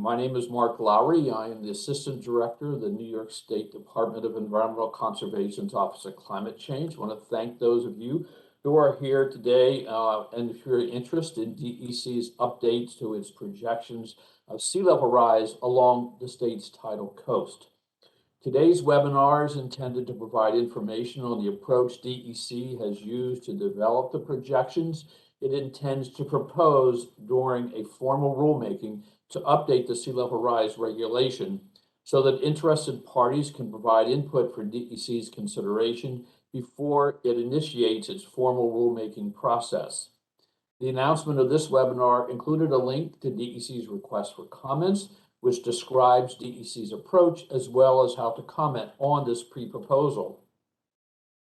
My name is Mark Lowry. I am the Assistant Director of the New York State Department of Environmental Conservation's Office of Climate Change. I want to thank those of you who are here today and for your interest in DEC's updates to its projections of sea level rise along the state's tidal coast. Today's webinar is intended to provide information on the approach DEC has used to develop the projections it intends to propose during a formal rulemaking to update the sea level rise regulation so that interested parties can provide input for DEC's consideration before it initiates its formal rulemaking process. The announcement of this webinar included a link to DEC's request for comments, which describes DEC's approach as well as how to comment on this pre-proposal.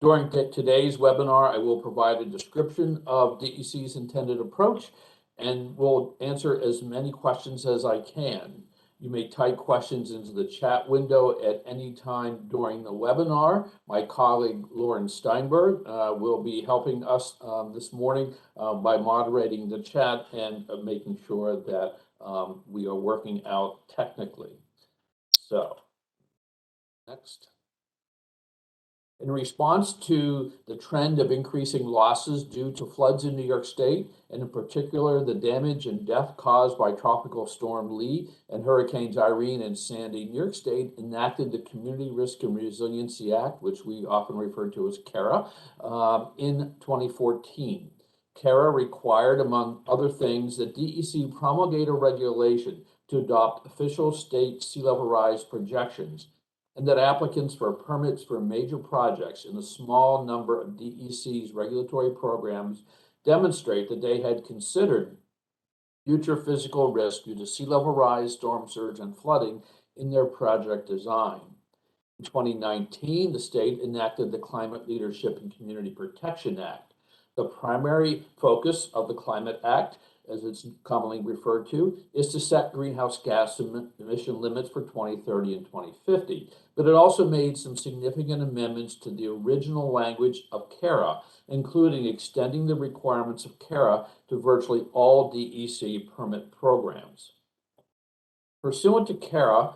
During today's webinar, I will provide a description of DEC's intended approach and will answer as many questions as I can. You may type questions into the chat window at any time during the webinar. My colleague Lauren Steinberg will be helping us this morning by moderating the chat and making sure that we are working out technically. So, next. In response to the trend of increasing losses due to floods in New York State, and in particular the damage and death caused by Tropical Storm Lee and Hurricanes Irene and Sandy, New York State enacted the Community Risk and Resiliency Act, which we often refer to as CARA, in 2014. CARA required, among other things, that DEC promulgate a regulation to adopt official state sea level rise projections, and that applicants for permits for major projects in a small number of DEC's regulatory programs demonstrate that they had considered future physical risk due to sea level rise, storm surge, and flooding in their project design. In 2019, the state enacted the Climate Leadership and Community Protection Act. The primary focus of the Climate Act, as it's commonly referred to, is to set greenhouse gas emission limits for 2030 and 2050. But it also made some significant amendments to the original language of CARA, including extending the requirements of CARA to virtually all DEC permit programs. Pursuant to CARA,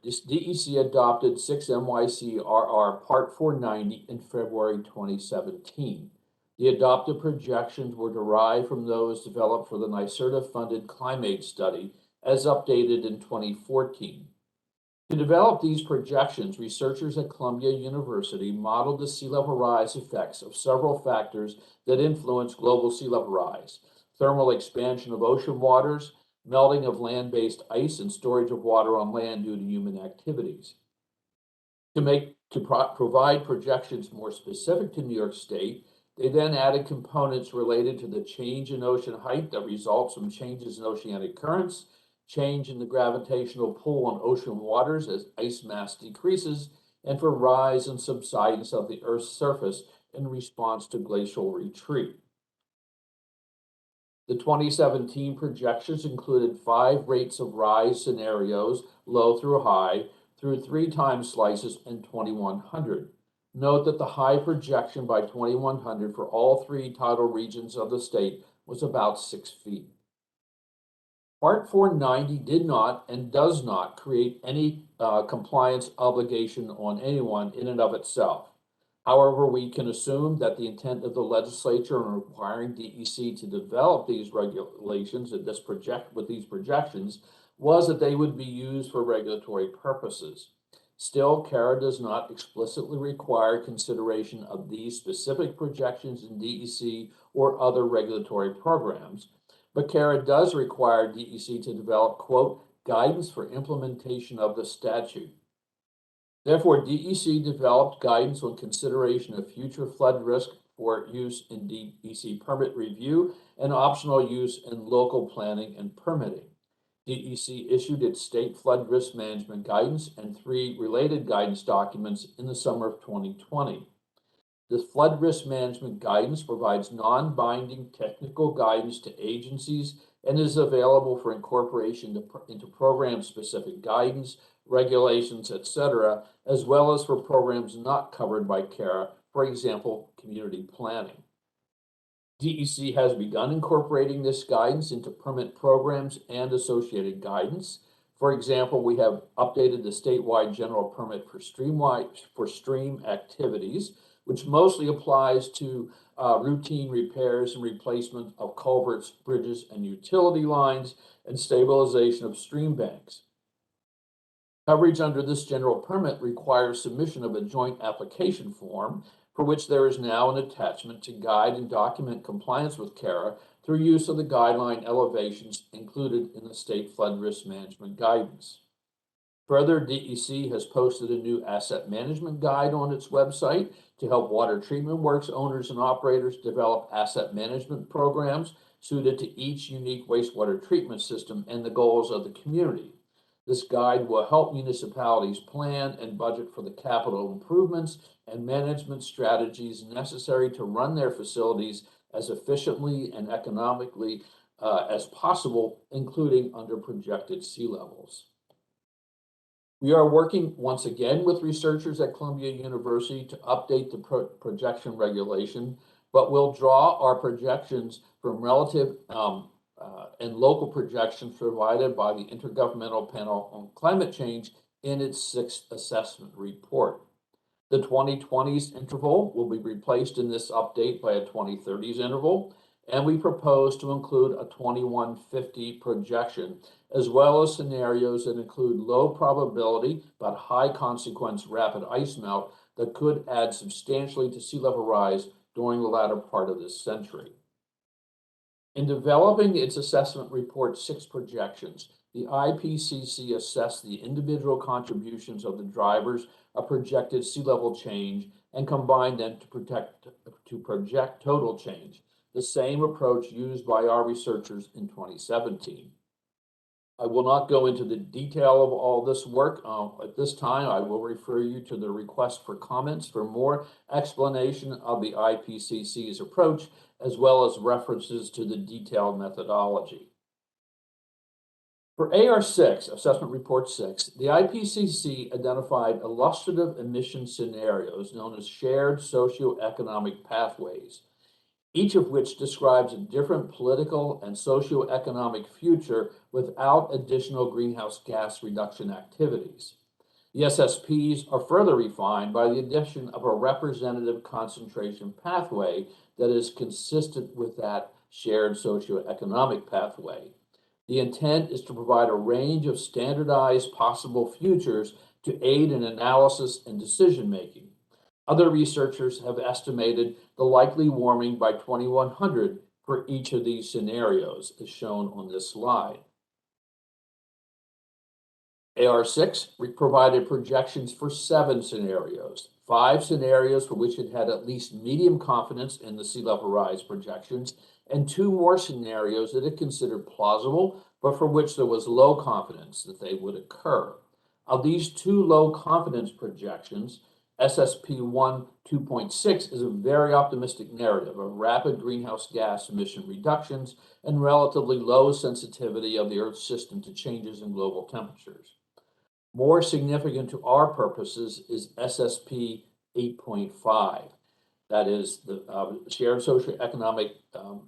this DEC adopted 6 NYCRR Part 490 in February 2017. The adopted projections were derived from those developed for the NYCRR-funded climate study as updated in 2014. To develop these projections, researchers at Columbia University modeled the sea level rise effects of several factors that influence global sea level rise: thermal expansion of ocean waters, melting of land-based ice, and storage of water on land due to human activities. To provide projections more specific to New York State, they then added components related to the change in ocean height that results from changes in oceanic currents, change in the gravitational pull on ocean waters as ice mass decreases, and for rise and subsidence of the Earth's surface in response to glacial retreat. The 2017 projections included 5 rates of rise scenarios, low through high, through 3 time slices and 2100. Note that the high projection by 2100 for all 3 tidal regions of the state was about 6 feet. Part 490 did not and does not create any compliance obligation on anyone in and of itself. However, we can assume that the intent of the legislature in requiring DEC to develop these regulations with these projections was that they would be used for regulatory purposes. Still, CARA does not explicitly require consideration of these specific projections in DEC or other regulatory programs, but CARA does require DEC to develop, quote, guidance for implementation of the statute. Therefore, DEC developed guidance on consideration of future flood risk for use in DEC permit review and optional use in local planning and permitting. DEC issued its state flood risk management guidance and 3 related guidance documents in the summer of 2020. The flood risk management guidance provides non-binding technical guidance to agencies and is available for incorporation into program-specific guidance, regulations, etc., as well as for programs not covered by CARA, for example, community planning. DEC has begun incorporating this guidance into permit programs and associated guidance. For example, we have updated the statewide general permit for stream activities, which mostly applies to routine repairs and replacement of culverts, bridges, and utility lines, and stabilization of stream banks. Coverage under this general permit requires submission of a joint application form, for which there is now an attachment to guide and document compliance with CARA through use of the guideline elevations included in the state flood risk management guidance. Further, DEC has posted a new asset management guide on its website to help water treatment works owners and operators develop asset management programs suited to each unique wastewater treatment system and the goals of the community. This guide will help municipalities plan and budget for the capital improvements and management strategies necessary to run their facilities as efficiently and economically as possible, including under projected sea levels. We are working once again with researchers at Columbia University to update the projection regulation, but we'll draw our projections from relative and local projections provided by the Intergovernmental Panel on Climate Change in its 6th assessment report. The 2020s interval will be replaced in this update by a 2030s interval, and we propose to include a 2150 projection, as well as scenarios that include low probability but high consequence rapid ice melt that could add substantially to sea level rise during the latter part of this century. In developing its assessment report 6 projections, the IPCC assessed the individual contributions of the drivers of projected sea level change and combined them to project total change, the same approach used by our researchers in 2017. I will not go into the detail of all this work at this time. I will refer you to the request for comments for more explanation of the IPCC's approach, as well as references to the detailed methodology. For AR6, Assessment Report 6, the IPCC identified illustrative emission scenarios known as shared socioeconomic pathways, each of which describes a different political and socioeconomic future without additional greenhouse gas reduction activities. The SSPs are further refined by the addition of a representative concentration pathway that is consistent with that shared socioeconomic pathway. The intent is to provide a range of standardized possible futures to aid in analysis and decision-making. Other researchers have estimated the likely warming by 2100 for each of these scenarios, as shown on this slide. AR6 provided projections for 7 scenarios, 5 scenarios for which it had at least medium confidence in the sea level rise projections, and 2 more scenarios that it considered plausible, but for which there was low confidence that they would occur. Of these 2 low confidence projections, SSP1 2.6 is a very optimistic narrative of rapid greenhouse gas emission reductions and relatively low sensitivity of the Earth's system to changes in global temperatures. More significant to our purposes is SSP 8.5. That is the shared socioeconomic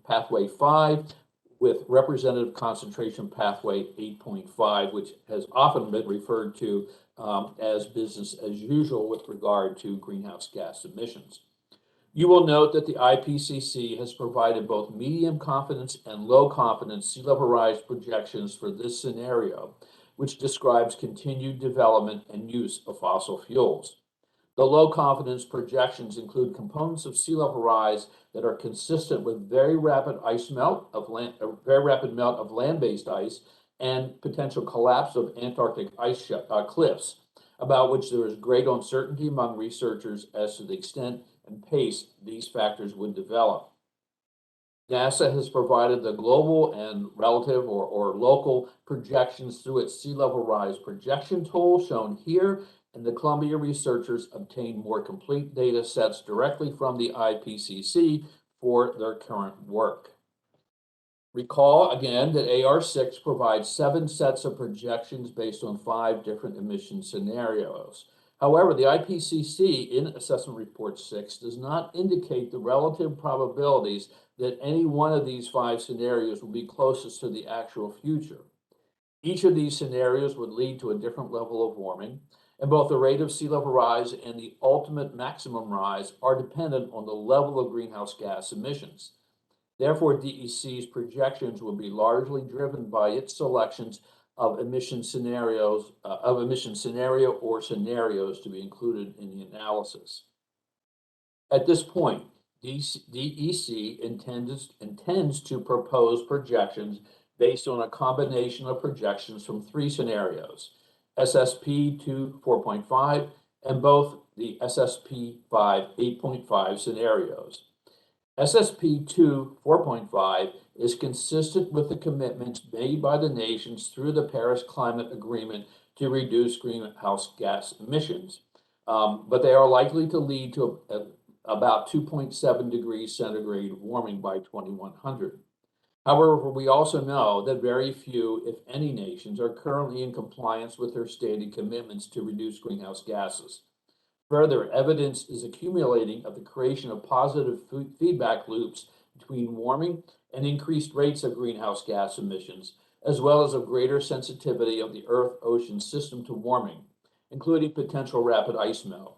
pathway 5 with representative concentration pathway 8.5, which has often been referred to as business as usual with regard to greenhouse gas emissions. You will note that the IPCC has provided both medium confidence and low confidence sea level rise projections for this scenario, which describes continued development and use of fossil fuels. The low confidence projections include components of sea level rise that are consistent with very rapid melt of land-based ice and potential collapse of Antarctic ice cliffs, about which there is great uncertainty among researchers as to the extent and pace these factors would develop. NASA has provided the global and relative or local projections through its sea level rise projection tool shown here, and the Columbia researchers obtained more complete data sets directly from the IPCC for their current work. Recall again that AR6 provides 7 sets of projections based on 5 different emission scenarios. However, the IPCC in Assessment Report 6 does not indicate the relative probabilities that any one of these 5 scenarios will be closest to the actual future. Each of these scenarios would lead to a different level of warming, and both the rate of sea level rise and the ultimate maximum rise are dependent on the level of greenhouse gas emissions. Therefore, DEC's projections will be largely driven by its selections of emission scenario or scenarios to be included in the analysis. At this point, DEC intends to propose projections based on a combination of projections from three scenarios, SSP 2 4.5 and both the SSP 5 8.5 scenarios. SSP 2 4.5 is consistent with the commitments made by the nations through the Paris Climate Agreement to reduce greenhouse gas emissions, but they are likely to lead to about 2.7 degrees centigrade warming by 2100. However, we also know that very few, if any, nations are currently in compliance with their stated commitments to reduce greenhouse gases. Further, evidence is accumulating of the creation of positive feedback loops between warming and increased rates of greenhouse gas emissions, as well as of greater sensitivity of the Earth-ocean system to warming, including potential rapid ice melt.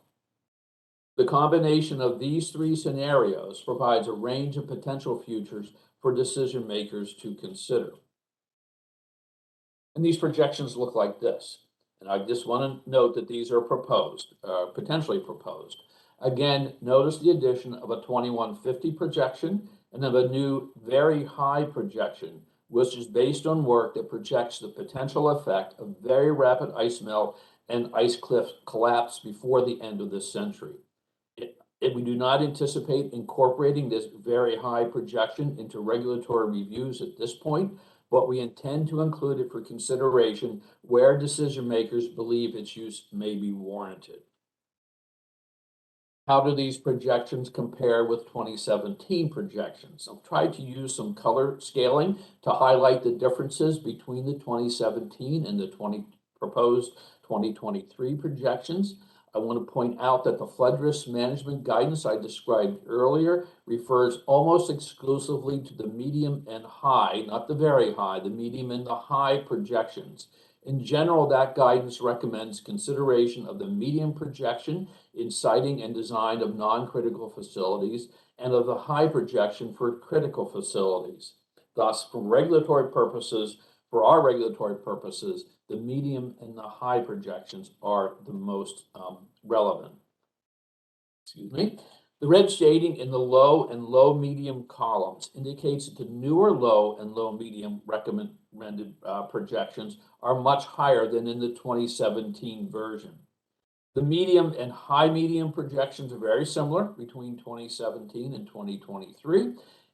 The combination of these three scenarios provides a range of potential futures for decision makers to consider. And these projections look like this. And I just want to note that these are proposed, potentially proposed. Again, notice the addition of a 2150 projection and of a new very high projection, which is based on work that projects the potential effect of very rapid ice melt and ice cliff collapse before the end of this century. We do not anticipate incorporating this very high projection into regulatory reviews at this point, but we intend to include it for consideration where decision makers believe its use may be warranted. How do these projections compare with 2017 projections? I've tried to use some color scaling to highlight the differences between the 2017 and the proposed 2023 projections. I want to point out that the flood risk management guidance I described earlier refers almost exclusively to the medium and high, not the very high, the medium and the high projections. In general, that guidance recommends consideration of the medium projection in siting and design of non-critical facilities and of the high projection for critical facilities. Thus, for our regulatory purposes, the medium and the high projections are the most relevant. Excuse me. The red shading in the low and low medium columns indicates that the newer low and low medium recommended projections are much higher than in the 2017 version. The medium and high medium projections are very similar between 2017 and 2023.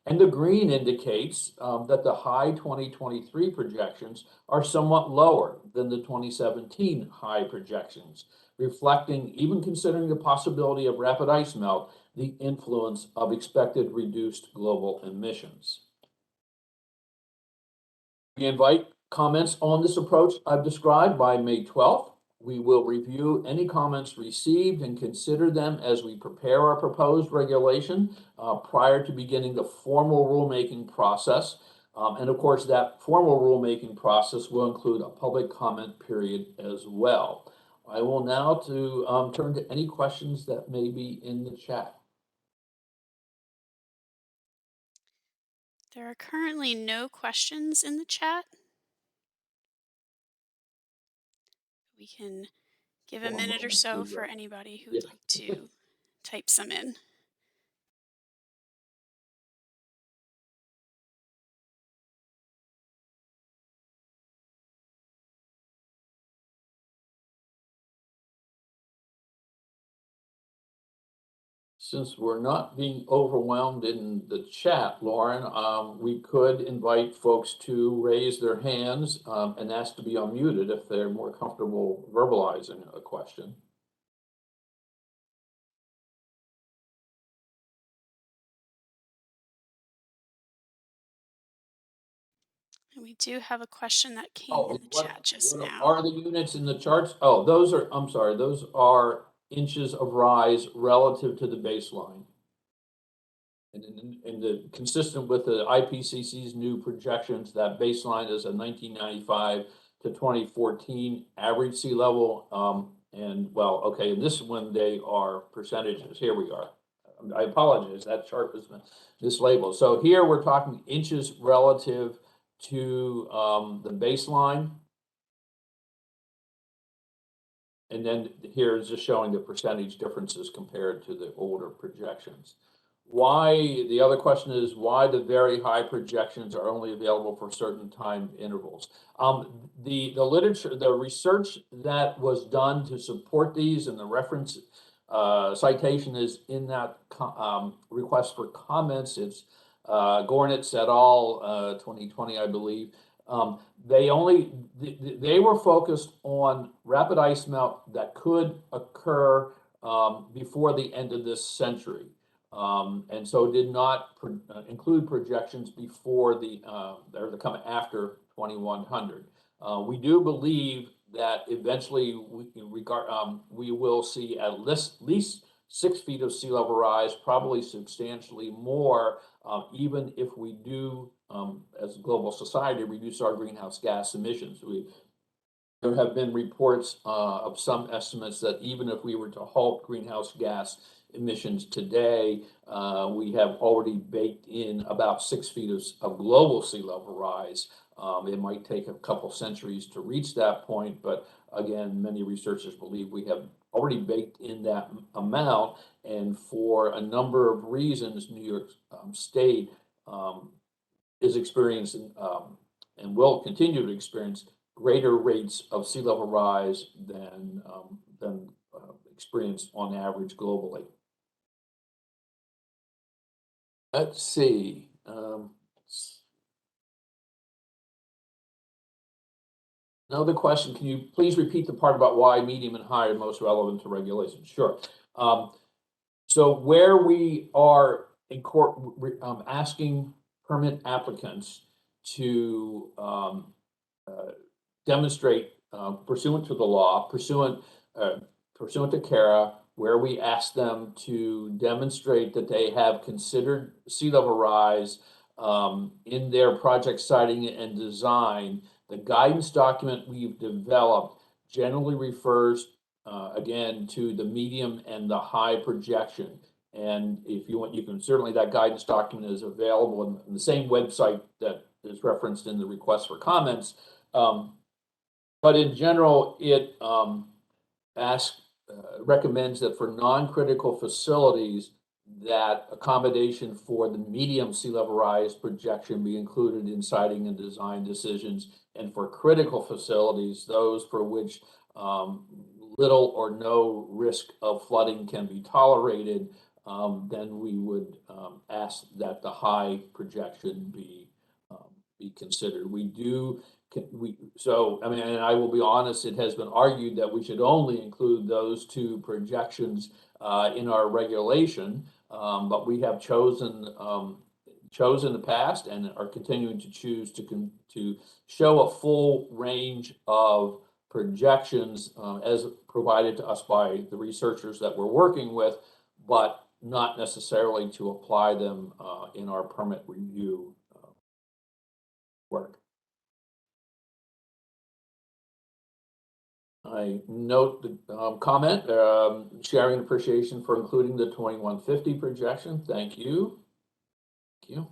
And the green indicates that the high 2023 projections are somewhat lower than the 2017 high projections, reflecting, even considering the possibility of rapid ice melt, the influence of expected reduced global emissions. We invite comments on this approach I've described by May 12th. We will review any comments received and consider them as we prepare our proposed regulation prior to beginning the formal rulemaking process. And of course, that formal rulemaking process will include a public comment period as well. I will now turn to any questions that may be in the chat. There are currently no questions in the chat. We can give a minute or so for anybody who would like to type some in. Since we're not being overwhelmed in the chat, Lauren, we could invite folks to raise their hands and ask to be unmuted if they're more comfortable verbalizing a question. And we do have a question that came in the chat just now. Are the units in the charts? Oh, those are, I'm sorry, those are inches of rise relative to the baseline. And consistent with the IPCC's new projections, that baseline is a 1995 to to 2014 average sea level. And well, okay, and this one they are percentages. Here we are. I apologize, that chart was mislabeled. So here we're talking inches relative to the baseline. And then here is just showing the percentage differences compared to the older projections. Why, the other question is why the very high projections are only available for certain time intervals. The literature, the research that was done to support these and the reference citation is in that request for comments. It's Gornitz et al. 2020, I believe. They were focused on rapid ice melt that could occur before the end of this century. And so did not include projections before or the come after 2100. We do believe that eventually we will see at least 6 feet of sea level rise, probably substantially more, even if we do, as a global society, reduce our greenhouse gas emissions. There have been reports of some estimates that even if we were to halt greenhouse gas emissions today, we have already baked in about 6 feet of global sea level rise. It might take a couple centuries to reach that point, but again, many researchers believe we have already baked in that amount, and for a number of reasons, New York State is experiencing and will continue to experience greater rates of sea level rise than experienced on average globally. Let's see. Another question, can you please repeat the part about why medium and high are most relevant to regulation? Sure. So where we are in court asking permit applicants to demonstrate pursuant to the law, pursuant to NYCRR, where we ask them to demonstrate that they have considered sea level rise in their project siting and design. The guidance document we've developed generally refers again to the medium and the high projection. And if you want, you can certainly, that guidance document is available in the same website that is referenced in the request for comments. But in general, it recommends that for non-critical facilities, that accommodation for the medium sea level rise projection be included in siting and design decisions. And for critical facilities, those for which little or no risk of flooding can be tolerated, then we would ask that the high projection be considered. So, I mean, and I will be honest, it has been argued that we should only include those two projections in our regulation, but we have chosen the past and are continuing to choose to show a full range of projections as provided to us by the researchers that we're working with, but not necessarily to apply them in our permit review work. I note the comment, sharing appreciation for including the 2150 projection. Thank you. Thank you.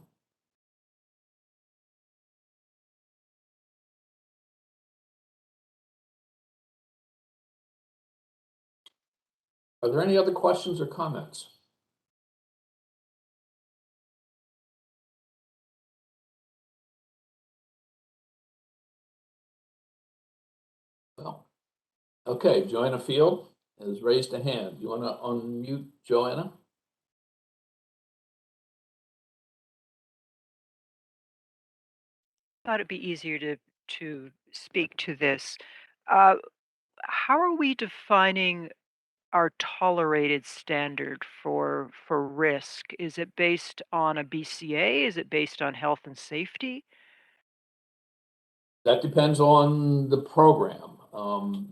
Are there any other questions or comments? Well, okay, Joanna Field has raised a hand. You want to unmute Joanna? Thought it'd be easier to speak to this. Uh, how are we defining our tolerated standard for risk? Is it based on a BCA? Is it based on health and safety? That depends on the program.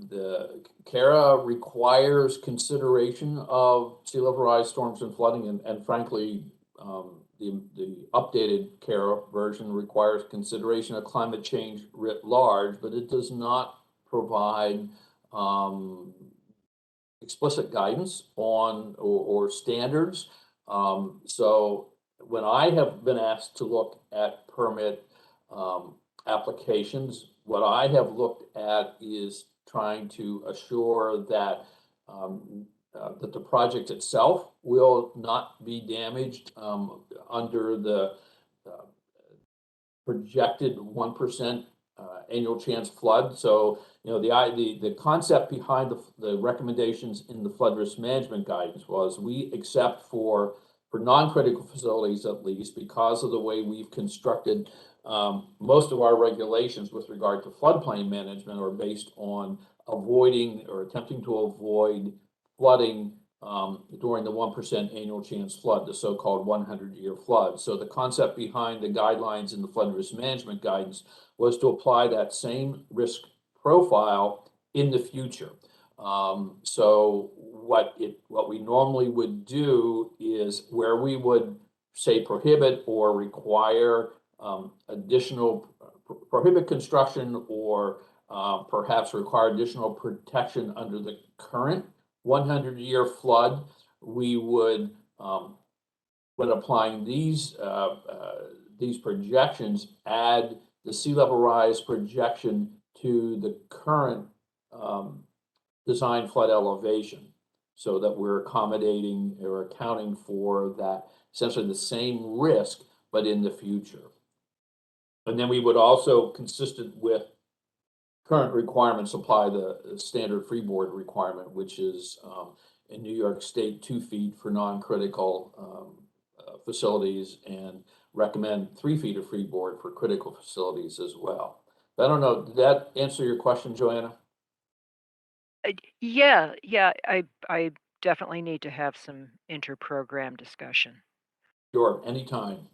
The CARA requires consideration of sea level rise, storms, and flooding, and frankly, the updated CARE version requires consideration of climate change writ large, but it does not provide explicit guidance on or standards. So when I have been asked to look at permit applications, what I have looked at is trying to assure that that the project itself will not be damaged under the uh, projected 1% annual chance flood. So, you know, the concept behind the recommendations in the flood risk management guidance was we accept for non-critical facilities at least, because of the way we've constructed most of our regulations with regard to floodplain management are based on avoiding or attempting to avoid flooding during the 1% annual chance flood, the so-called 100-year flood. So the concept behind the guidelines in the flood risk management guidance was to apply that same risk profile in the future. So what we normally would do is where we would say prohibit or require additional prohibit construction or perhaps require additional protection under the current 100-year flood, we would, when applying these projections, add the sea level rise projection to the current design flood elevation, so that we're accommodating or accounting for that essentially the same risk, but in the future. And then we would also, consistent with current requirements, apply the standard freeboard requirement, which is in New York State 2 feet for non-critical facilities, and recommend 3 feet of freeboard for critical facilities as well. I don't know, did that answer your question, Joanna? Yeah, I definitely need to have some inter-program discussion. Sure, anytime.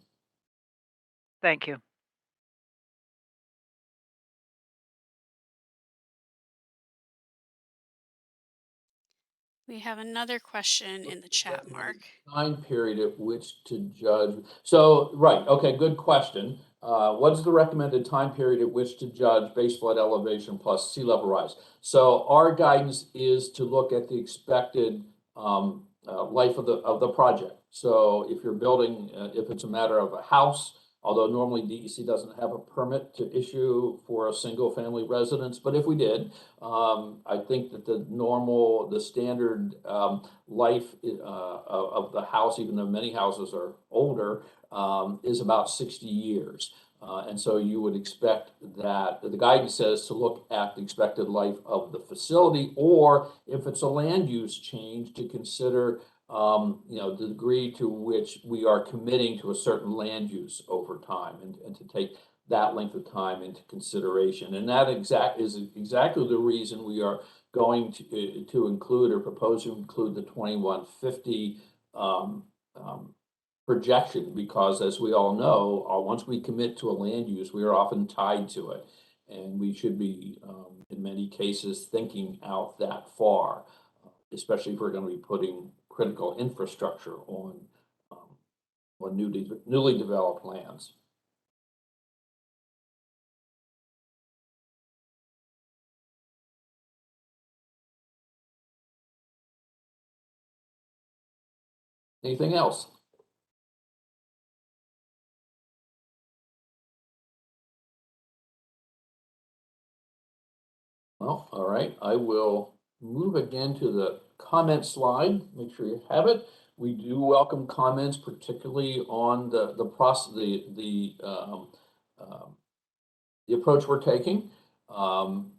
Thank you. We have another question in the chat, Mark. Time period at which to judge. So, right, okay, good question. What's the recommended time period at which to judge base flood elevation plus sea level rise? So our guidance is to look at the expected life of the project. So if you're building, if it's a matter of a house, although normally DEC doesn't have a permit to issue for a single family residence, but if we did, I think that the standard life of the house, even though many houses are older, is about 60 years. And so you would expect that the guidance says to look at the expected life of the facility, or if it's a land use change, to consider the degree to which we are committing to a certain land use over time, and to take that length of time into consideration. And that is exactly the reason we are going to include or propose to include the 2150 projection, because as we all know, once we commit to a land use, we are often tied to it. And we should be, in many cases, thinking out that far, especially if we're going to be putting critical infrastructure on newly developed lands. Anything else? Well, all right, I will move again to the comment slide. Make sure you have it. We do welcome comments, particularly on the process, the approach we're taking. We'll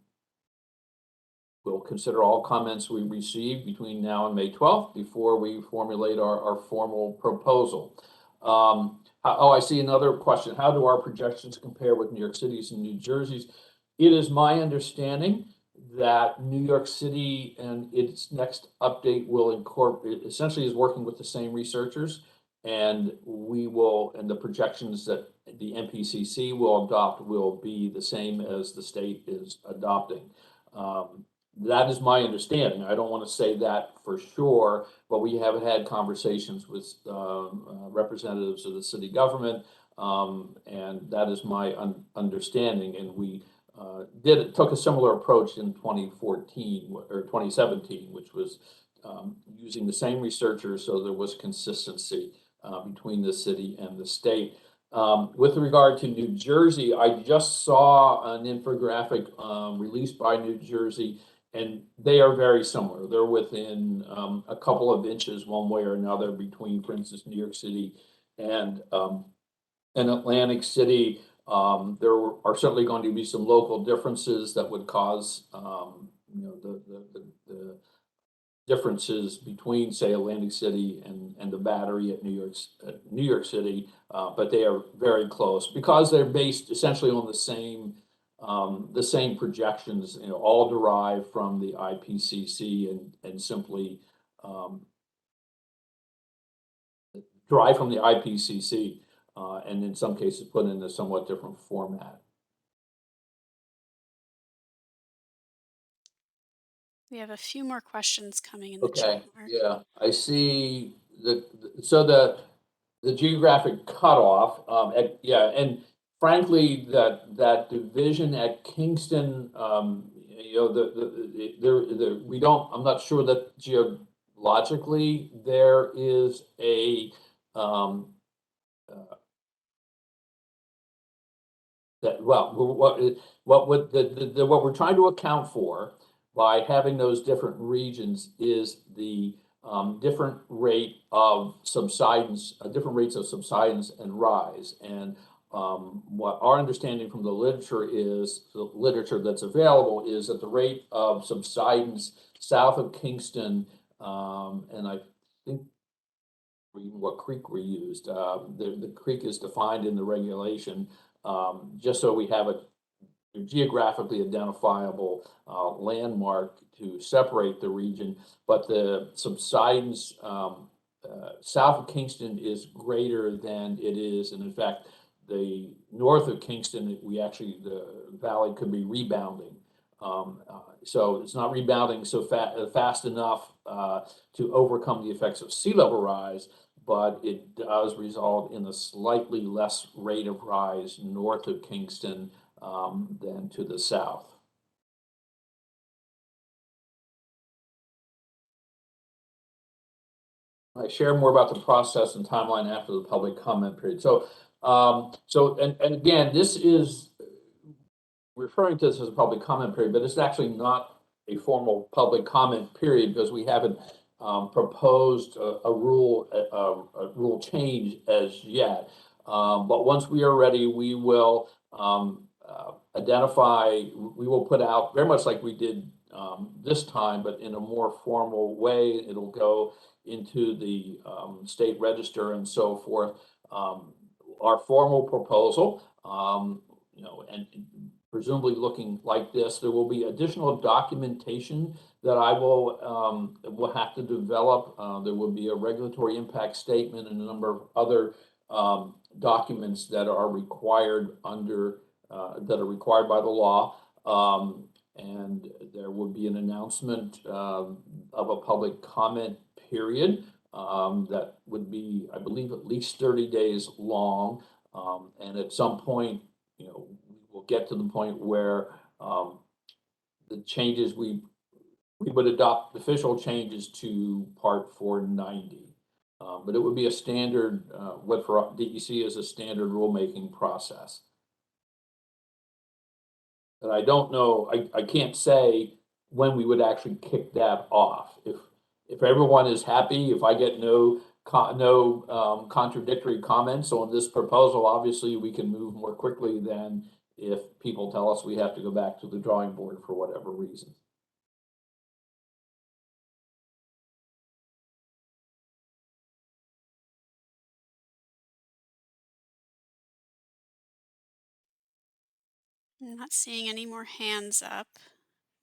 consider all comments we receive between now and May 12th before we formulate our formal proposal. I see another question. How do our projections compare with New York City's and New Jersey's? It is my understanding that New York City and its next update will incorporate, essentially is working with the same researchers, and the projections that the NPCC will adopt will be the same as the state is adopting. That is my understanding. I don't want to say that for sure, but we have had conversations with representatives of the city government, and that is my understanding. And we took a similar approach in 2014 or 2017, which was using the same researchers, so there was consistency between the city and the state. With regard to New Jersey, I just saw an infographic released by New Jersey, and they are very similar. They're within a couple of inches one way or another between, for instance, New York City and Atlantic City. There are certainly going to be some local differences that would cause the differences between, say, Atlantic City and the Battery at New York City, but they are very close because they're based essentially on the same projections, all derived from the IPCC and simply derived from the IPCC, and in some cases put in a somewhat different format. We have a few more questions coming in the Okay, chat, Mark. yeah, I see the geographic cutoff, yeah, and frankly, that division at Kingston, we don't, I'm not sure that geologically there is a, um, uh, that, well, what we're trying to account for by having those different regions is the different rate of subsidence, different rates of subsidence and rise. And what our understanding from the literature that's available is that the rate of subsidence south of Kingston, and I think what creek we used, the creek is defined in the regulation, just so we have a geographically identifiable landmark to separate the region. But the subsidence south of Kingston is greater than it is, and in fact, the north of Kingston, the valley could be rebounding. So it's not rebounding so fast enough to overcome the effects of sea level rise, but it does result in a slightly less rate of rise north of Kingston than to the south. I share more about the process and timeline after the public comment period. And again, this is referring to this as a public comment period, but it's actually not a formal public comment period because we haven't proposed a rule change as yet. But once we are ready, we will we will put out very much like we did this time, but in a more formal way. It'll go into the state register and so forth. Our formal proposal, and presumably looking like this. There will be additional documentation that I will have to develop. There will be a regulatory impact statement and a number of other documents that are required by the law. And there will be an announcement of a public comment period that would be, I believe, at least 30 days long. And at some point, we'll get to the point where the changes we would adopt official changes to Part 490. But it would be a standard, what for DEC is a standard rulemaking process. And I don't know, I can't say when we would actually kick that off. If everyone is happy, if I get no contradictory comments on this proposal, obviously we can move more quickly than if people tell us we have to go back to the drawing board for whatever reason. I'm not seeing any more hands up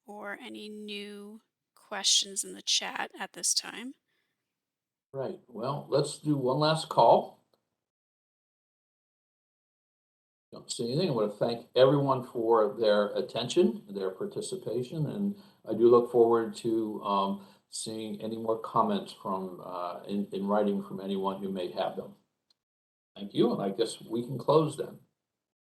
or any new questions in the chat at this time. Right. Well, let's do one last call. Don't see anything. I want to thank everyone for their attention, their participation, and I do look forward to seeing any more comments from in writing from anyone who may have them. Thank you, and I guess we can close then.